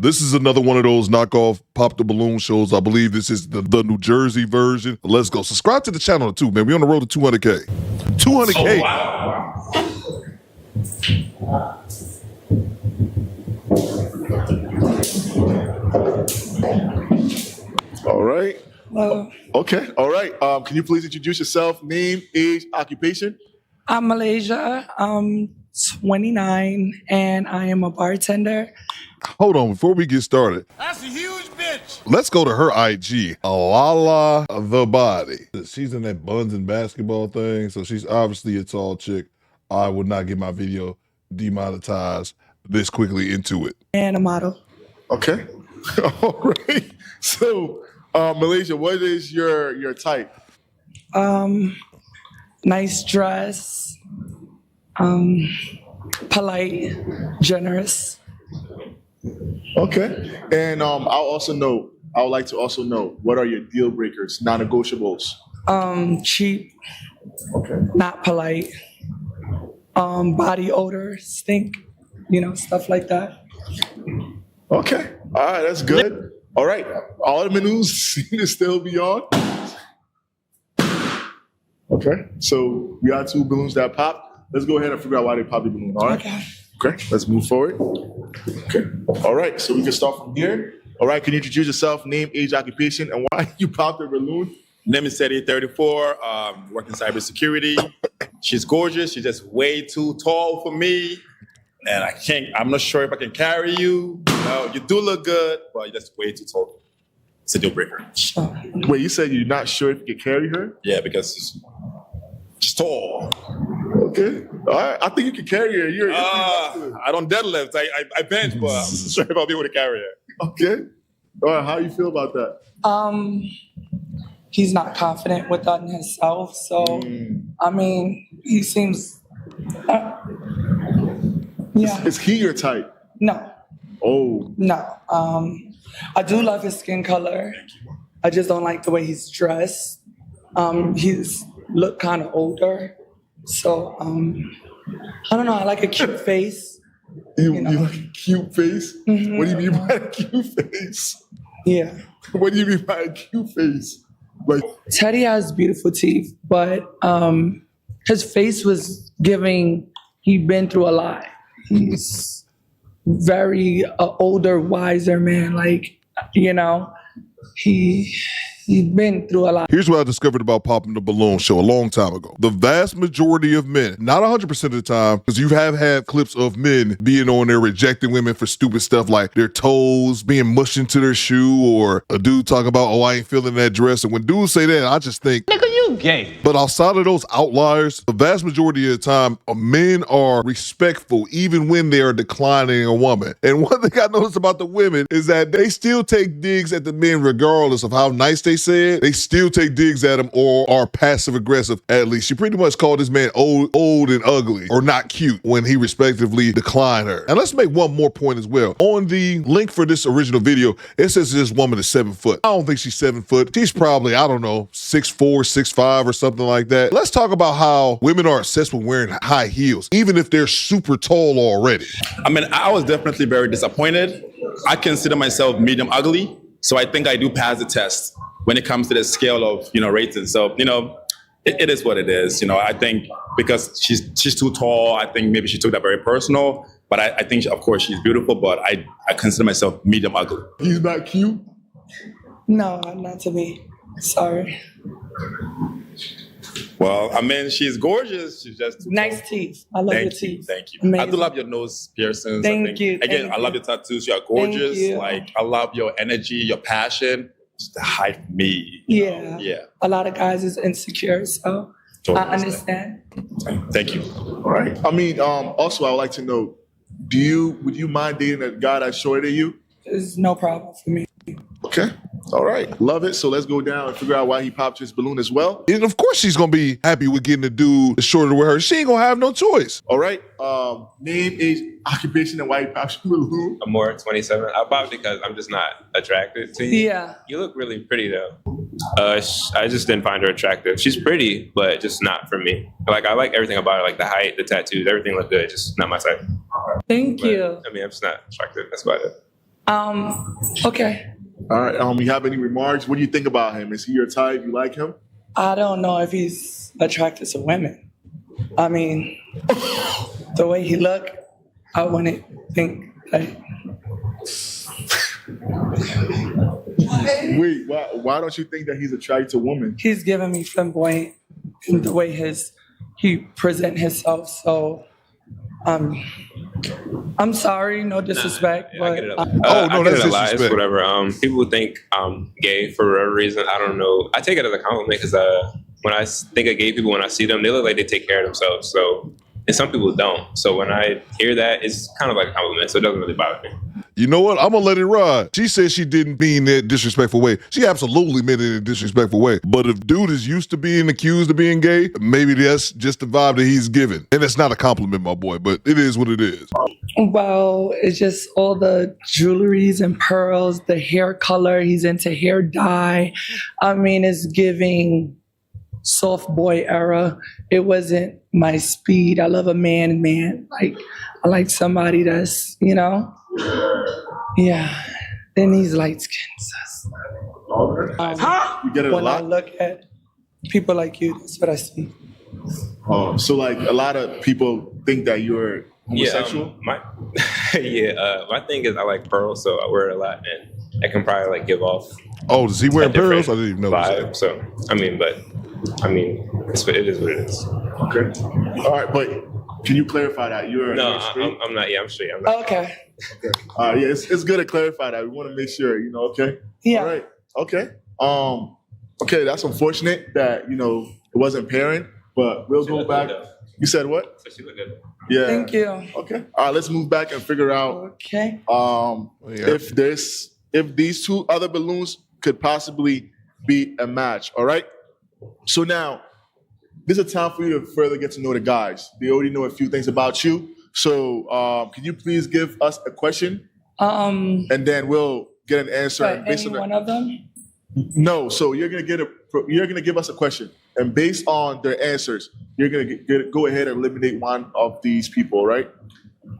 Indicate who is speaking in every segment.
Speaker 1: This is another one of those knockoff Pop the Balloon shows. I believe this is the New Jersey version. Let's go. Subscribe to the channel too, man. We on the road to 200K. 200K.
Speaker 2: Oh, wow.
Speaker 1: All right.
Speaker 3: Hello.
Speaker 1: Okay. All right. Can you please introduce yourself? Name, age, occupation?
Speaker 3: I'm Malaysia. I'm 29 and I am a bartender.
Speaker 1: Hold on, before we get started.
Speaker 2: That's a huge bitch.
Speaker 1: Let's go to her IG. Alala the body. She's in that buns and basketball thing, so she's obviously a tall chick. I would not get my video demonetized this quickly into it.
Speaker 3: And a model.
Speaker 1: Okay. All right. So, Malaysia, what is your type?
Speaker 3: Nice dress. Polite, generous.
Speaker 1: Okay. And I would like to also know, what are your deal breakers, non-negotiables?
Speaker 3: Cheap.
Speaker 1: Okay.
Speaker 3: Not polite. Body odor, stink, stuff like that.
Speaker 1: Okay. All right, that's good. All right. All the menus seem to still be on. Okay. So we got two balloons that pop. Let's go ahead and figure out why they popped the balloon. All right. Okay. Let's move forward. Okay. All right. So we can start from here. All right. Can you introduce yourself, name, age, occupation, and why you popped the balloon?
Speaker 2: Name is Seti, 34, working cybersecurity. She's gorgeous. She's just way too tall for me. And I'm not sure if I can carry you. You do look good, but you're just way too tall. It's a deal breaker.
Speaker 1: Wait, you said you're not sure if you can carry her?
Speaker 2: Yeah, because she's tall.
Speaker 1: Okay. All right. I think you can carry her.
Speaker 2: I don't deadlift. I bench, but I'm not sure if I'll be able to carry her.
Speaker 1: Okay. All right. How you feel about that?
Speaker 3: He's not confident within himself. So, I mean, he seems, yeah.
Speaker 1: Is he your type?
Speaker 3: No.
Speaker 1: Oh.
Speaker 3: No. I do love his skin color. I just don't like the way he's dressed. He's look kind of older. So, I don't know. I like a cute face.
Speaker 1: You like a cute face?
Speaker 3: Mm-hmm.
Speaker 1: What do you mean by a cute face?
Speaker 3: Yeah.
Speaker 1: What do you mean by a cute face? Like,
Speaker 3: Teddy has beautiful teeth, but his face was giving, he'd been through a lot. He's very older, wiser man. Like, he'd been through a lot.
Speaker 1: here's what I discovered about Popping the Balloon show a long time ago. The vast majority of men, not 100% of the time, because you have had clips of men being on there rejecting women for stupid stuff like their toes being mushed into their shoe, or a dude talking about, oh, I ain't feeling that dress. And when dudes say that, I just think,
Speaker 4: nigga, you gay.
Speaker 1: but outside of those outliers, the vast majority of the time, men are respectful even when they are declining a woman. And one thing I noticed about the women is that they still take digs at the men regardless of how nice they said. They still take digs at him or are passive aggressive at least. She pretty much called this man old and ugly or not cute when he respectively declined her. And let's make one more point as well. On the link for this original video, it says this woman is 7 foot. I don't think she's 7 foot. She's probably, I don't know, 6'4", 6'5", or something like that. Let's talk about how women are obsessed with wearing high heels, even if they're super tall already.
Speaker 2: I mean, I was definitely very disappointed. I consider myself medium ugly, so I think I do pass the test when it comes to the scale of, rating. So, it is what it is. I think because she's too tall, I think maybe she took that very personal. But I think, of course, she's beautiful, but I consider myself medium ugly.
Speaker 1: He's not cute?
Speaker 3: No, not to me. Sorry.
Speaker 2: Well, I mean, she's gorgeous. She's just too
Speaker 3: Nice
Speaker 2: tall.
Speaker 3: teeth. I love your teeth.
Speaker 2: Thank you.
Speaker 3: Amazing.
Speaker 2: I do love your nose piercings.
Speaker 3: Thank you.
Speaker 2: Again, I love your tattoos. You are gorgeous.
Speaker 3: you.
Speaker 2: Like, I love your energy, your passion. Just to hide me.
Speaker 3: Yeah.
Speaker 2: Yeah.
Speaker 3: A lot of guys is insecure, so
Speaker 2: Totally
Speaker 3: I understand.
Speaker 2: Thank you.
Speaker 1: All right. I mean, also, I would like to know, would you mind dating a guy that's shorter than you?
Speaker 3: It's no problem for me.
Speaker 1: Okay. All right. Love it. So let's go down and figure out why he popped his balloon as well. And of course she's going to be happy with getting a dude shorter with her. She ain't going to have no choice. All right. Name, age, occupation, and why he popped your balloon.
Speaker 5: I'm more 27. I popped because I'm just not attracted to you.
Speaker 3: Yeah.
Speaker 5: You look really pretty though. I just didn't find her attractive. She's pretty, but just not for me. Like, I like everything about her, like the height, the tattoos, everything looked good, just not my type.
Speaker 3: Thank
Speaker 5: But,
Speaker 3: you.
Speaker 5: I mean, I'm just not attractive. That's about it.
Speaker 3: Okay.
Speaker 4: All right. You have any remarks? What do you think about him? Is he your type? You like him?
Speaker 3: I don't know if he's attracted to women. I mean, the way he look, I wouldn't think like.
Speaker 4: Wait, why don't you think that he's attracted to women?
Speaker 3: He's giving me flamboyant in the way he present himself. So, I'm sorry, no disrespect,
Speaker 5: I get it.
Speaker 3: but
Speaker 1: Oh, no,
Speaker 5: I get
Speaker 1: that's
Speaker 5: it a lot. It's
Speaker 1: disrespect.
Speaker 5: whatever. People think I'm gay for whatever reason. I don't know. I take it as a compliment because when I think of gay people, when I see them, they look like they take care of themselves. So, and some people don't. So when I hear that, it's kind of like a compliment. So it doesn't really bother me.
Speaker 1: You know what? I'm gonna let it ride. She said she didn't mean that disrespectful way. She absolutely meant it in a disrespectful way. But if dude is used to being accused of being gay, maybe that's just the vibe that he's giving. And it's not a compliment, my boy, but it is what it is.
Speaker 3: well, it's just all the jewelries and pearls, the hair color. He's into hair dye. I mean, it's giving soft boy era. It wasn't my speed. I love a man. Like I like somebody that's, yeah. Then he's light skinned.
Speaker 4: You get it a
Speaker 3: When I
Speaker 4: lot?
Speaker 3: look at people like you, that's what I see.
Speaker 4: So like a lot of people think that you're homosexual?
Speaker 5: My thing is I like pearls, so I wear it a lot, and I can probably like give off
Speaker 1: Oh, does he wear
Speaker 5: a different
Speaker 1: pearls? I didn't even know that.
Speaker 5: vibe. So it is what it is.
Speaker 4: Okay. All right, but can you clarify that? You're straight?
Speaker 5: I'm not. Yeah, I'm straight. I'm not.
Speaker 3: Okay.
Speaker 4: Yeah, it's good to clarify that. We want to make sure, okay?
Speaker 3: Yeah.
Speaker 4: All right. Okay. Okay, that's unfortunate that, it wasn't pairing, but we'll go back. You said what?
Speaker 5: So she look good.
Speaker 4: Yeah.
Speaker 3: Thank you.
Speaker 4: Okay. All right, let's move back and figure out
Speaker 3: Okay.
Speaker 4: if these two other balloons could possibly be a match. All right. So now this is a time for you to further get to know the guys. They already know a few things about you. So can you please give us a question and then we'll get an answer.
Speaker 3: But
Speaker 4: And based
Speaker 3: any
Speaker 4: on
Speaker 3: one of them?
Speaker 4: no, so you're gonna give us a question, and based on their answers, you're gonna go ahead and eliminate one of these people, right?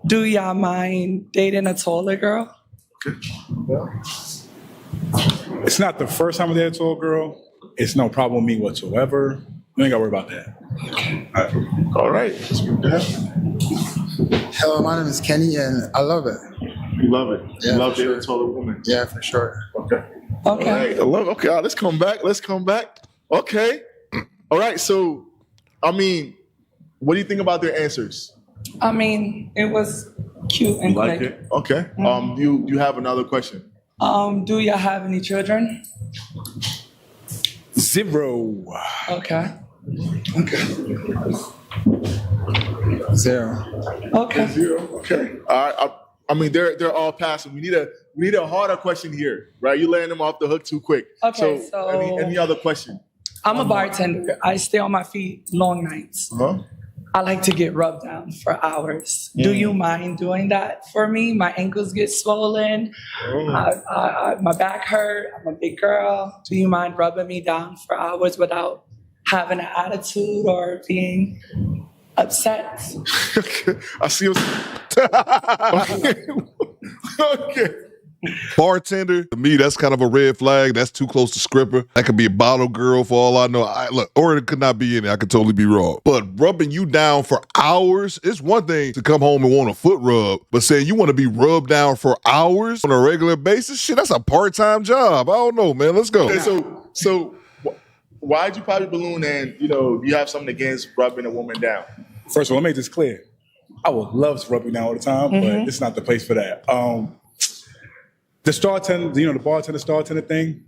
Speaker 3: Do y'all mind dating a taller girl?
Speaker 6: It's not the first time I dated a tall girl. It's no problem with me whatsoever. You ain't got to worry about that.
Speaker 4: All right.
Speaker 7: Hello, my name is Kenny, and I love it.
Speaker 4: You love it.
Speaker 7: Yeah,
Speaker 4: you love
Speaker 7: for
Speaker 4: dating a taller woman.
Speaker 7: Yeah, for sure.
Speaker 4: Okay.
Speaker 3: Okay.
Speaker 4: All right. I love. Okay. All right, let's come back. Okay. All right. So, what do you think about their answers?
Speaker 3: I mean, it was cute and
Speaker 4: Like
Speaker 3: quick.
Speaker 4: it? Okay. Do you have another question?
Speaker 3: Do y'all have any children?
Speaker 6: 0.
Speaker 3: Okay.
Speaker 7: Zero.
Speaker 3: Okay.
Speaker 4: Zero. Okay. All right. They're all passing. We need a harder question here, right? You letting them off the hook too quick.
Speaker 3: Okay,
Speaker 4: So,
Speaker 3: so-
Speaker 4: any other question?
Speaker 3: I'm a bartender. I stay on my feet long nights.
Speaker 4: Huh?
Speaker 3: I like to get rubbed down for hours. Do you mind doing that for me? My ankles get swollen. My back hurt. I'm a big girl. Do you mind rubbing me down for hours without having an attitude or being upset?
Speaker 4: I see you. Okay.
Speaker 1: Bartender, to me, that's kind of a red flag. That's too close to scripper. That could be a bottle girl for all I know. Or it could not be in it. I could totally be wrong. But rubbing you down for hours, it's one thing to come home and want a foot rub. But saying you want to be rubbed down for hours on a regular basis, shit, that's a part-time job. I don't know, man. Let's go.
Speaker 4: Okay, so why'd you pop your balloon and, do you have something against rubbing a woman down?
Speaker 6: First of all, let me make this clear. I would love to rub you down all the time, but it's not the place for that. The bartender thing,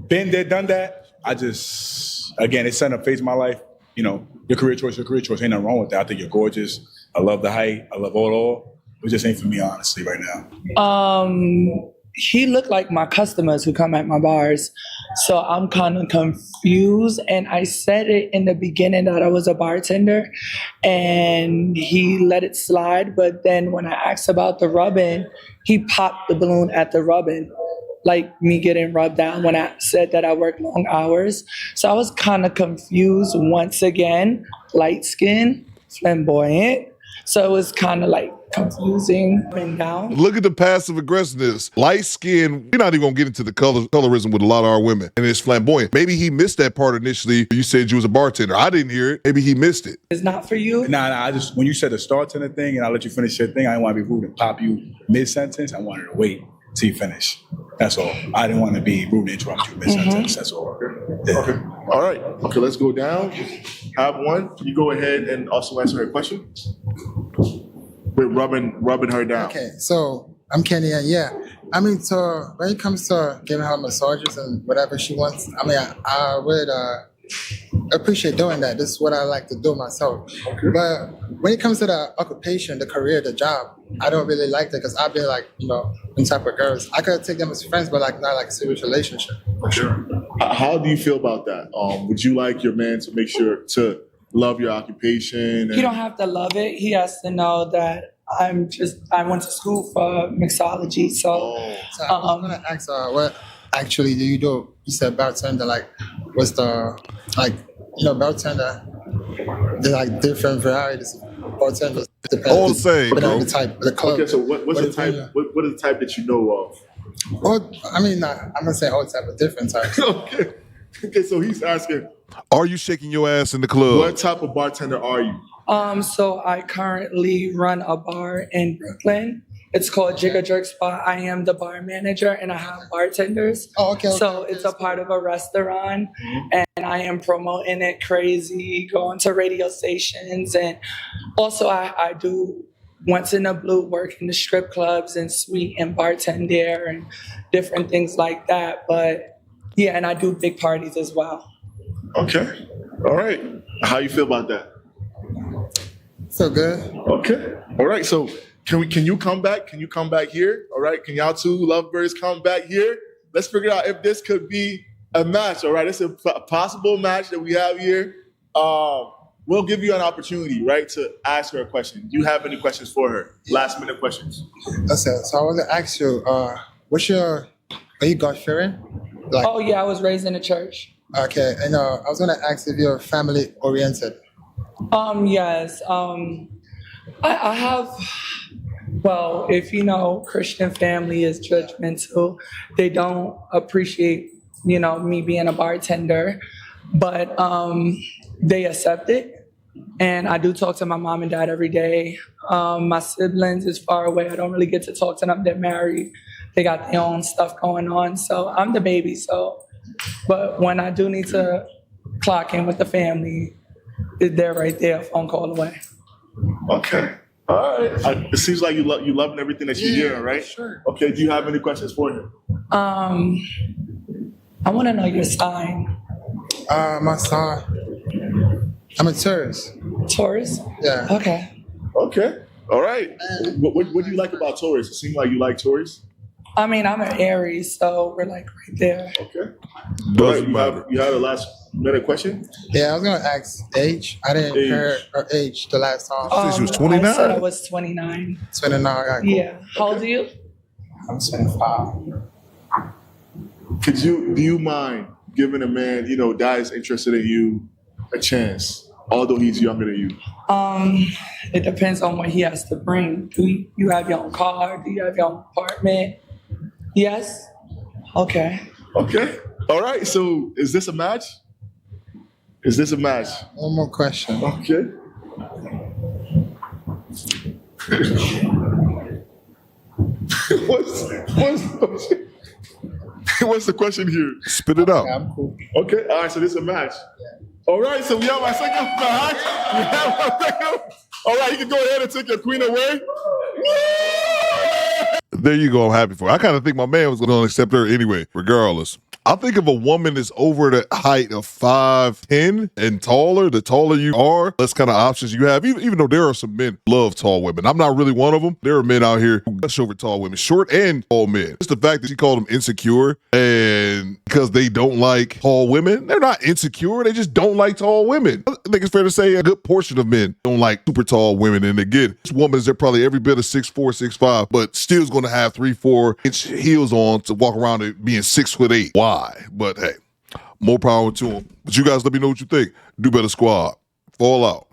Speaker 6: been there, done that. Again, it's setting a phase in my life. Your career choice. Ain't nothing wrong with that. I think you're gorgeous. I love the height. I love all. It just ain't for me, honestly, right now.
Speaker 3: He looked like my customers who come at my bars. So I'm kind of confused. And I said it in the beginning that I was a bartender and he let it slide. But then when I asked about the rubbing, he popped the balloon at the rubbing, like me getting rubbed down when I said that I work long hours. So I was kind of confused once again, light skin, flamboyant. So it was kind of like confusing up and down.
Speaker 1: Look at the passive aggressiveness. Light skin, we're not even gonna get into the colorism with a lot of our women. And it's flamboyant. Maybe he missed that part initially. You said you was a bartender. I didn't hear it. Maybe he missed it.
Speaker 3: It's not for you.
Speaker 6: Nah, I just, when you said the bartender thing and I let you finish your thing, I didn't want to be rude and pop you mid-sentence. I wanted to wait till you finish. That's all. I didn't want to be rude and interrupt you mid-sentence. That's all. Yeah.
Speaker 4: Okay. All right. Okay, let's go down. Have one. You go ahead and also answer her question. We're rubbing her down.
Speaker 7: Okay, so I'm Kenny, and yeah, I mean, so when it comes to giving her massages and whatever she wants, I mean, I would appreciate doing that. This is what I like to do myself. But when it comes to the occupation, the career, the job, I don't really like that because I've been like, you know, one type of girls. I could take them as friends, but like not like a serious relationship.
Speaker 4: Sure. How do you feel about that? Would you like your man to make sure to love your occupation?
Speaker 3: He don't have to love it. He has to know that I went to school for mixology. So,
Speaker 7: So I was gonna ask, what actually do you do? You said bartender. Like, what's the bartender? There's like different varieties of bartenders.
Speaker 1: All the same,
Speaker 7: depending on
Speaker 1: bro.
Speaker 7: the type, the club.
Speaker 4: Okay, so what's the type? What is the type that you know of?
Speaker 7: All, I mean, I'm gonna say all type of different types.
Speaker 4: Okay. Okay, so he's asking,
Speaker 1: Are you shaking your ass in the club?
Speaker 4: what type of bartender are you?
Speaker 3: So I currently run a bar in Brooklyn. It's called Jigger Jerk Spot. I am the bar manager and I have bartenders.
Speaker 7: Oh, okay.
Speaker 3: So it's a part of a restaurant and I am promoting it crazy, going to radio stations. And also I do once in a blue work in the strip clubs and suite and bartend there and different things like that. But yeah, and I do big parties as well.
Speaker 4: Okay. All right. How you feel about that?
Speaker 7: So good.
Speaker 4: Okay. All right. So can you come back? Can you come back here? All right. Can y'all two lovebirds come back here? Let's figure out if this could be a match. All right. It's a possible match that we have here. We'll give you an opportunity, right, to ask her a question. Do you have any questions for her? Last minute questions.
Speaker 7: That's it. So I want to ask you, are you God-fearing? Like,
Speaker 3: Oh yeah, I was raised in a church.
Speaker 7: okay. And I was gonna ask if you're family oriented.
Speaker 3: Yes. I have, well, if you know, Christian family is judgmental. They don't appreciate, me being a bartender, but they accept it. And I do talk to my mom and dad every day. My siblings is far away. I don't really get to talk to them. They're married. They got their own stuff going on. So I'm the baby. But when I do need to clock in with the family, they're right there, a phone call away.
Speaker 4: Okay. All right. It seems like you loving everything that you're hearing, right?
Speaker 7: Sure.
Speaker 4: Okay. Do you have any questions for him?
Speaker 3: I want to know your sign.
Speaker 7: My son, I'm a tourist.
Speaker 3: Taurus?
Speaker 7: Yeah.
Speaker 3: Okay.
Speaker 4: Okay. All right. What do you like about Taurus? It seems like you like Taurus.
Speaker 3: I mean, I'm an Aries, so we're like right there.
Speaker 4: Okay.
Speaker 1: Doesn't matter.
Speaker 4: You have a last minute question?
Speaker 7: Yeah, I was gonna ask age. I didn't
Speaker 4: Age.
Speaker 7: hear her age the last time.
Speaker 1: Since she was 29?
Speaker 3: I said I was 29.
Speaker 7: 29. Right, cool.
Speaker 3: Yeah. How old are you?
Speaker 7: I'm 25.
Speaker 4: Do you mind giving a man, that is interested in you a chance, although he's younger than you?
Speaker 3: It depends on what he has to bring. Do you have your own car? Do you have your own apartment? Yes? Okay.
Speaker 4: Okay. All right. So is this a match? Is this a match?
Speaker 7: One more question.
Speaker 4: Okay. What's the question here?
Speaker 1: Spit it out.
Speaker 7: Yeah, I'm cool.
Speaker 4: Okay. All right. So this is a match. All right. So we have our second match. All right. You can go ahead and take your queen away.
Speaker 1: There you go. I'm happy for her. I kind of think my man was going to accept her anyway, regardless. I think if a woman is over the height of 5'10" and taller, the taller you are, less kind of options you have. Even though there are some men who love tall women. I'm not really one of them. There are men out here who gush over tall women, short and tall men. It's the fact that she called them insecure, and because they don't like tall women, they're not insecure. They just don't like tall women. I think it's fair to say a good portion of men don't like super tall women. And again, this woman's they're probably every bit of 6'4", 6'5", but still is going to have 3-4 inch heels on to walk around it being 6'8". Why? But hey, more power to them. But you guys let me know what you think. Do Better Squad. Fall out.